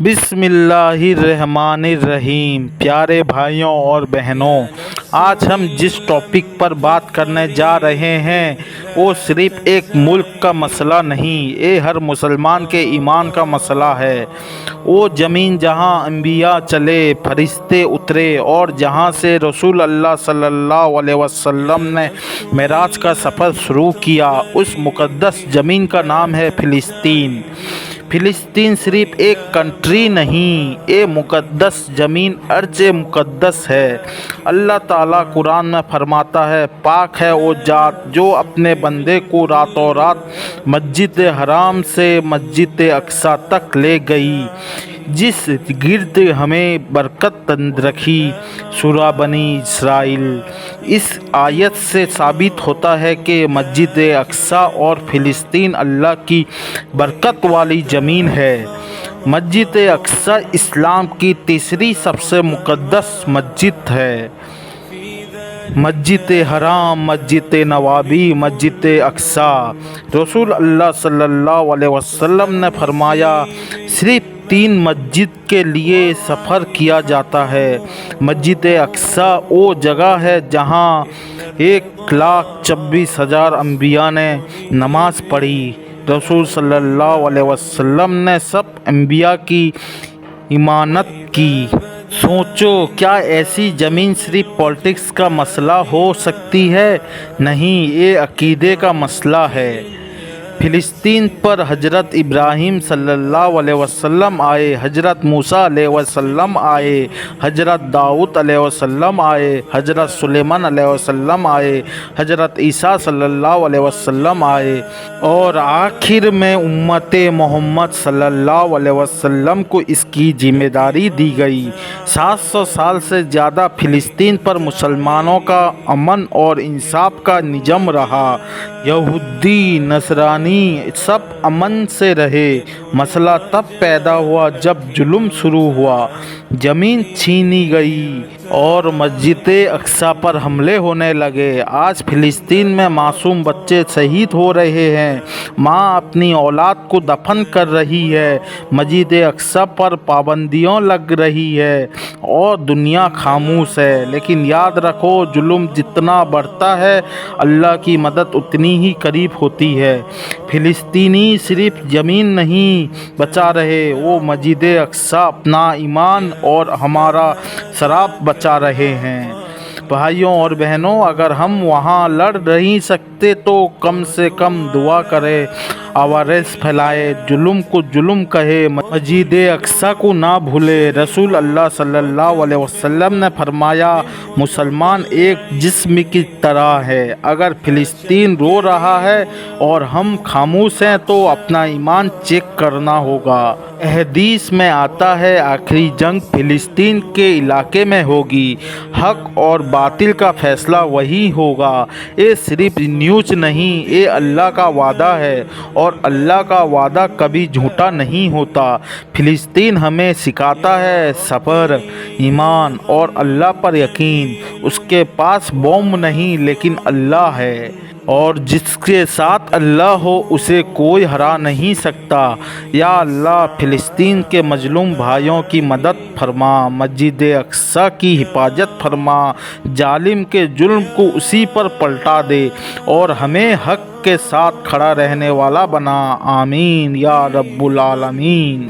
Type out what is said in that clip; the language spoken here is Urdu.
بسم اللہ الرحمن الرحیم۔ پیارے بھائیوں اور بہنوں، آج ہم جس ٹاپک پر بات کرنے جا رہے ہیں وہ صرف ایک ملک کا مسئلہ نہیں، یہ ہر مسلمان کے ایمان کا مسئلہ ہے۔ وہ زمین جہاں انبیاء چلے، فرشتے اترے اور جہاں سے رسول اللہ صلی اللہ علیہ وسلم نے معراج کا سفر شروع کیا، اس مقدس زمین کا نام ہے فلسطین۔ فلسطین صرف ایک کنٹری نہیں، یہ مقدس زمین ارض مقدس ہے۔ اللہ تعالیٰ قرآن میں فرماتا ہے، پاک ہے وہ ذات جو اپنے بندے کو راتوں رات مسجد حرام سے مسجد اقصیٰ تک لے گئی، جس گرد ہمیں برکت رکھی۔ سورہ بنی اسرائیل۔ اس آیت سے ثابت ہوتا ہے کہ مسجد اقصیٰ اور فلسطین اللہ کی برکت والی زمین ہے۔ مسجد اقصیٰ اسلام کی تیسری سب سے مقدس مسجد ہے۔ مسجد حرام، مسجد نبوی، مسجد اقصیٰ۔ رسول اللہ صلی اللہ علیہ وسلم نے فرمایا، صرف 3 مسجد کے لیے سفر کیا جاتا ہے۔ مسجد اقصیٰ وہ جگہ ہے جہاں 1,26,000 انبیاء نے نماز پڑھی۔ رسول صلی اللہ علیہ وسلم نے سب انبیاء کی امانت کی۔ سوچو، کیا ایسی زمین صرف پالیٹکس کا مسئلہ ہو سکتی ہے؟ نہیں، یہ عقیدے کا مسئلہ ہے۔ فلسطین پر حضرت ابراہیم صلی اللہ علیہ وسلم آئے، حضرت موسیٰ علیہ وسلم آئے، حضرت داؤد علیہ وسلم آئے، حضرت سلیمان علیہ وسلم آئے، حضرت عیسیٰ صلی اللہ علیہ وسلم آئے، اور آخر میں امت محمد صلی اللہ علیہ وسلم کو اس کی ذمہ داری دی گئی۔ 700 سال سے زیادہ فلسطین پر مسلمانوں کا امن اور انصاف کا نظام رہا۔ یہودی، نصرانی سب امن سے رہے۔ مسئلہ تب پیدا ہوا جب ظلم شروع ہوا، زمین چھینی گئی اور مسجد اقصیٰ پر حملے ہونے لگے۔ آج فلسطین میں معصوم بچے شہید ہو رہے ہیں، ماں اپنی اولاد کو دفن کر رہی ہے، مسجد اقصیٰ پر پابندیاں لگ رہی ہے اور دنیا خاموش ہے۔ لیکن یاد رکھو، ظلم جتنا بڑھتا ہے، اللہ کی مدد اتنی ہی قریب ہوتی ہے۔ فلسطینی صرف زمین نہیں بچا رہے، وہ مسجد اقصیٰ، اپنا ایمان اور ہمارا شرف بچا رہے ہیں۔ بھائیوں اور بہنوں، اگر ہم وہاں لڑ نہیں سکتے تو کم سے کم دعا کریں، اویئرنیس پھیلائیں، ظلم کو ظلم کہیں، مسجد اقصیٰ کو نہ بھولیں۔ رسول اللہ صلی اللہ علیہ وسلم نے فرمایا، مسلمان ایک جسم کی طرح ہے۔ اگر فلسطین رو رہا ہے اور ہم خاموش ہیں تو اپنا ایمان چیک کرنا ہوگا۔ حدیث میں آتا ہے، آخری جنگ فلسطین کے علاقے میں ہوگی، حق اور باطل کا فیصلہ وہی ہوگا۔ یہ صرف نیوز نہیں، یہ اللہ کا وعدہ ہے، اور اللہ کا وعدہ کبھی جھوٹا نہیں ہوتا۔ فلسطین ہمیں سکھاتا ہے صبر، ایمان اور اللہ پر یقین۔ اس کے پاس بوم نہیں، لیکن اللہ ہے، اور جس کے ساتھ اللہ ہو اسے کوئی ہرا نہیں سکتا۔ یا اللہ، فلسطین کے مظلوم بھائیوں کی مدد فرما، مسجد اقصیٰ کی حفاظت فرما، ظالم کے ظلم کو اسی پر پلٹا دے اور ہمیں حق کے ساتھ کھڑا رہنے والا بنا۔ آمین یا رب العالمین۔